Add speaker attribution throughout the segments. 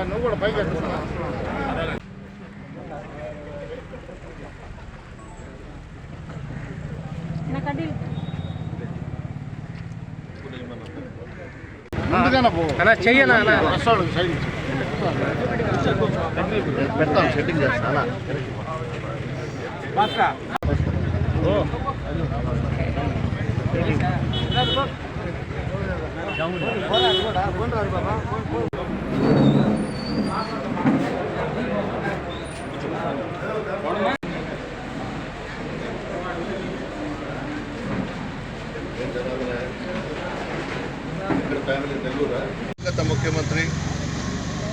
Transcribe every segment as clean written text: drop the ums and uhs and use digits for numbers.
Speaker 1: నువ్వు కూడా పైకి పెడతాను, సెట్టింగ్ చేస్తాను. గత ముఖ్యమంత్రి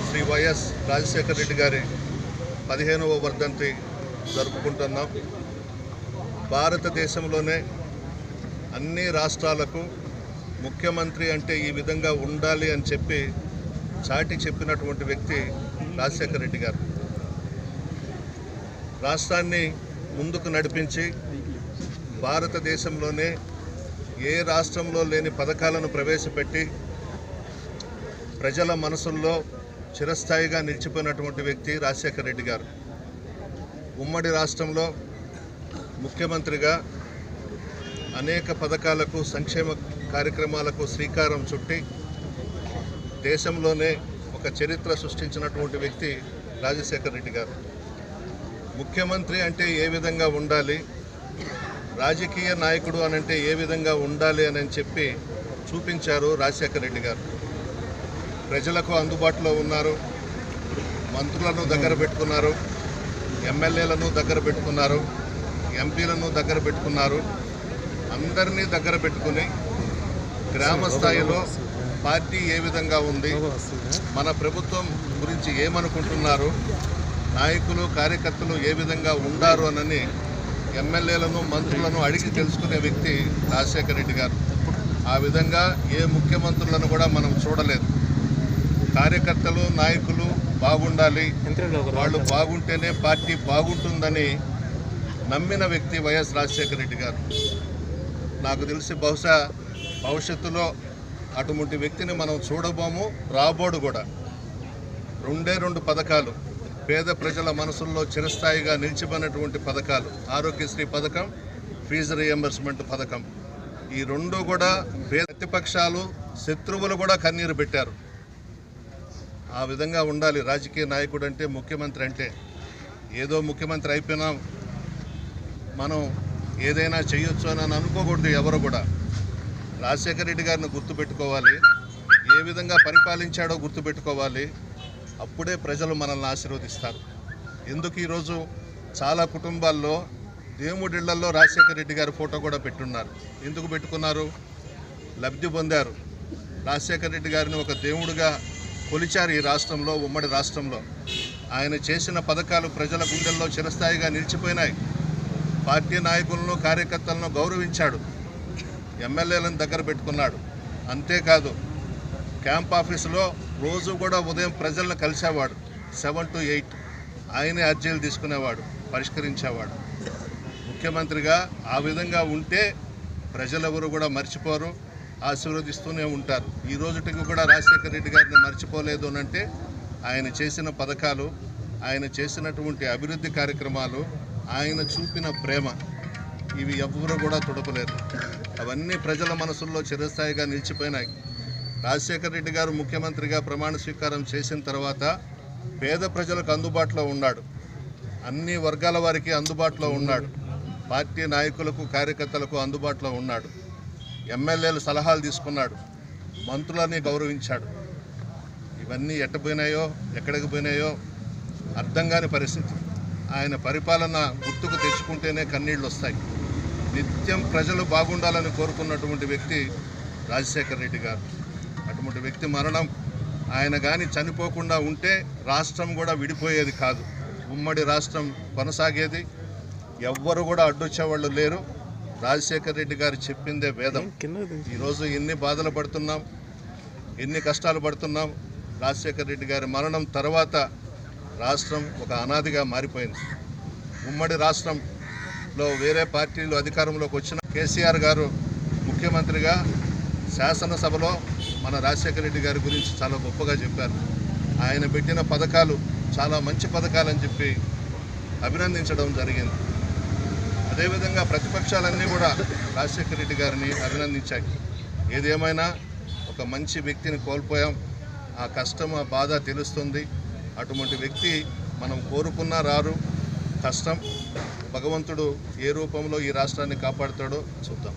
Speaker 1: శ్రీ వైఎస్ రాజశేఖర రెడ్డి గారి 15వ వర్ధంతి జరుపుకుంటున్నాం. భారతదేశంలోనే అన్ని రాష్ట్రాలకు ముఖ్యమంత్రి అంటే ఈ విధంగా ఉండాలి అని చెప్పి చాటి చెప్పినటువంటి వ్యక్తి రాజశేఖర రెడ్డి గారు. రాష్ట్రాన్ని ముందుకు నడిపించి భారతదేశంలోనే ఏ రాష్ట్రంలో లేని పథకాలను ప్రవేశపెట్టి ప్రజల మనసుల్లో చిరస్థాయిగా నిలిచిపోయినటువంటి వ్యక్తి రాజశేఖర రెడ్డి గారు. ఉమ్మడి రాష్ట్రంలో ముఖ్యమంత్రిగా అనేక పథకాలకు, సంక్షేమ కార్యక్రమాలకు శ్రీకారం చుట్టి దేశంలోనే ఒక చరిత్ర సృష్టించినటువంటి వ్యక్తి రాజశేఖర రెడ్డి గారు. ముఖ్యమంత్రి అంటే ఏ విధంగా ఉండాలి, రాజకీయ నాయకుడు అనంటే ఏ విధంగా ఉండాలి అని చెప్పి చూపించారు రాజశేఖర రెడ్డి గారు. ప్రజలకు అందుబాటులో ఉన్నారు, మంత్రులను దగ్గర పెట్టుకున్నారు, ఎమ్మెల్యేలను దగ్గర పెట్టుకున్నారు, ఎంపీలను దగ్గర పెట్టుకున్నారు. అందరినీ దగ్గర పెట్టుకుని గ్రామ స్థాయిలో పార్టీ ఏ విధంగా ఉంది, మన ప్రభుత్వం గురించి ఏమనుకుంటున్నారు, నాయకులు కార్యకర్తలు ఏ విధంగా ఉండారు అని ఎమ్మెల్యేలను మంత్రులను అడిగి తెలుసుకునే వ్యక్తి రాజశేఖర రెడ్డి గారు. ఆ విధంగా ఏ ముఖ్యమంత్రులను కూడా మనం చూడలేదు. కార్యకర్తలు, నాయకులు బాగుండాలి, వాళ్ళు బాగుంటేనే పార్టీ బాగుంటుందని నమ్మిన వ్యక్తి వైఎస్ రాజశేఖర రెడ్డి గారు. నాకు తెలిసి బహుశా భవిష్యత్తులో అటువంటి వ్యక్తిని మనం చూడబోము, రాబోడు కూడా. రెండు పథకాలు పేద ప్రజల మనసుల్లో చిరస్థాయిగా నిలిచిపోయినటువంటి పథకాలు, ఆరోగ్యశ్రీ పథకం, ఫీజు రియంబర్స్మెంట్ పథకం. ఈ రెండు కూడా ప్రతిపక్షాలు, శత్రువులు కూడా కన్నీరు పెట్టారు. ఆ విధంగా ఉండాలి రాజకీయ నాయకుడు అంటే, ముఖ్యమంత్రి అంటే. ఏదో ముఖ్యమంత్రి అయిపోయినాం, మనం ఏదైనా చేయొచ్చు అని అనుకోకూడదు ఎవరు కూడా. రాజశేఖర రెడ్డి గారిని గుర్తుపెట్టుకోవాలి, ఏ విధంగా పరిపాలించాడో గుర్తుపెట్టుకోవాలి. అప్పుడే ప్రజలు మనల్ని ఆశీర్వదిస్తారు. ఎందుకు ఈరోజు చాలా కుటుంబాల్లో దేవుడిళ్లలో రాజశేఖర రెడ్డి గారి ఫోటో కూడా పెట్టున్నారు. ఎందుకు పెట్టుకున్నారు? లబ్ధి పొందారు. రాజశేఖర రెడ్డి గారిని ఒక దేవుడిగా కొలిచారు ఈ రాష్ట్రంలో, ఉమ్మడి రాష్ట్రంలో. ఆయన చేసిన పథకాలు ప్రజల గుండెల్లో చిరస్థాయిగా నిలిచిపోయినాయి. పార్టీ నాయకులను, కార్యకర్తలను గౌరవించాడు, ఎమ్మెల్యేలను దగ్గర పెట్టుకున్నాడు. అంతేకాదు, క్యాంప్ ఆఫీసులో రోజు కూడా ఉదయం ప్రజలను కలిసేవాడు. 7 to 8 ఆయనే అర్జీలు తీసుకునేవాడు, పరిష్కరించేవాడు. ముఖ్యమంత్రిగా ఆ విధంగా ఉంటే ప్రజలెవరు కూడా మర్చిపోరు, ఆశీర్వదిస్తూనే ఉంటారు. ఈ రోజుటికి కూడా రాజశేఖర రెడ్డి గారిని మర్చిపోలేదు అనంటే ఆయన చేసిన పథకాలు, ఆయన చేసినటువంటి అభివృద్ధి కార్యక్రమాలు, ఆయన చూపిన ప్రేమ, ఇవి ఎవ్వరూ కూడా తుడపలేరు. అవన్నీ ప్రజల మనసుల్లో చిరస్థాయిగా నిలిచిపోయినాయి. రాజశేఖర రెడ్డి గారు ముఖ్యమంత్రిగా ప్రమాణ స్వీకారం చేసిన తర్వాత పేద ప్రజలకు అందుబాటులో ఉన్నాడు, అన్ని వర్గాల వారికి అందుబాటులో ఉన్నాడు, పార్టీ నాయకులకు, కార్యకర్తలకు అందుబాటులో ఉన్నాడు, ఎమ్మెల్యేలు సలహాలు తీసుకున్నాడు, మంత్రులని గౌరవించాడు. ఇవన్నీ ఎట్టపోయినాయో, ఎక్కడికి పోయినాయో అర్థం కాని పరిస్థితి. ఆయన పరిపాలన గుర్తుకు తెచ్చుకుంటేనే కన్నీళ్ళు వస్తాయి. నిత్యం ప్రజలు బాగుండాలని కోరుకున్నటువంటి వ్యక్తి రాజశేఖర రెడ్డి గారు. అటువంటి వ్యక్తి మరణం, ఆయన కానీ చనిపోకుండా ఉంటే రాష్ట్రం కూడా విడిపోయేది కాదు, ఉమ్మడి రాష్ట్రం కొనసాగేది. ఎవ్వరు కూడా అడ్డొచ్చేవాళ్ళు లేరు. రాజశేఖర రెడ్డి గారు చెప్పిందే వేదం. ఈరోజు ఎన్ని బాధలు పడుతున్నాం, ఎన్ని కష్టాలు పడుతున్నాం. రాజశేఖర రెడ్డి గారి మరణం తర్వాత రాష్ట్రం ఒక అనాదిగా మారిపోయింది. ఉమ్మడి రాష్ట్రంలో వేరే పార్టీలు అధికారంలోకి వచ్చిన కేసీఆర్ గారు ముఖ్యమంత్రిగా శాసనసభలో మన రాజశేఖర రెడ్డి గారి గురించి చాలా గొప్పగా చెప్పారు. ఆయన పెట్టిన పథకాలు చాలా మంచి పథకాలని చెప్పి అభినందించడం జరిగింది. అదేవిధంగా ప్రతిపక్షాలన్నీ కూడా రాజశేఖర రెడ్డి గారిని అభినందించాయి. ఏదేమైనా ఒక మంచి వ్యక్తిని కోల్పోయాం. ఆ కష్టం, ఆ బాధ తెలుస్తుంది. అటువంటి వ్యక్తి మనం కోరుకున్నా రారు. కష్టం. భగవంతుడు ఏ రూపంలో ఈ రాష్ట్రాన్ని కాపాడుతాడో చూద్దాం.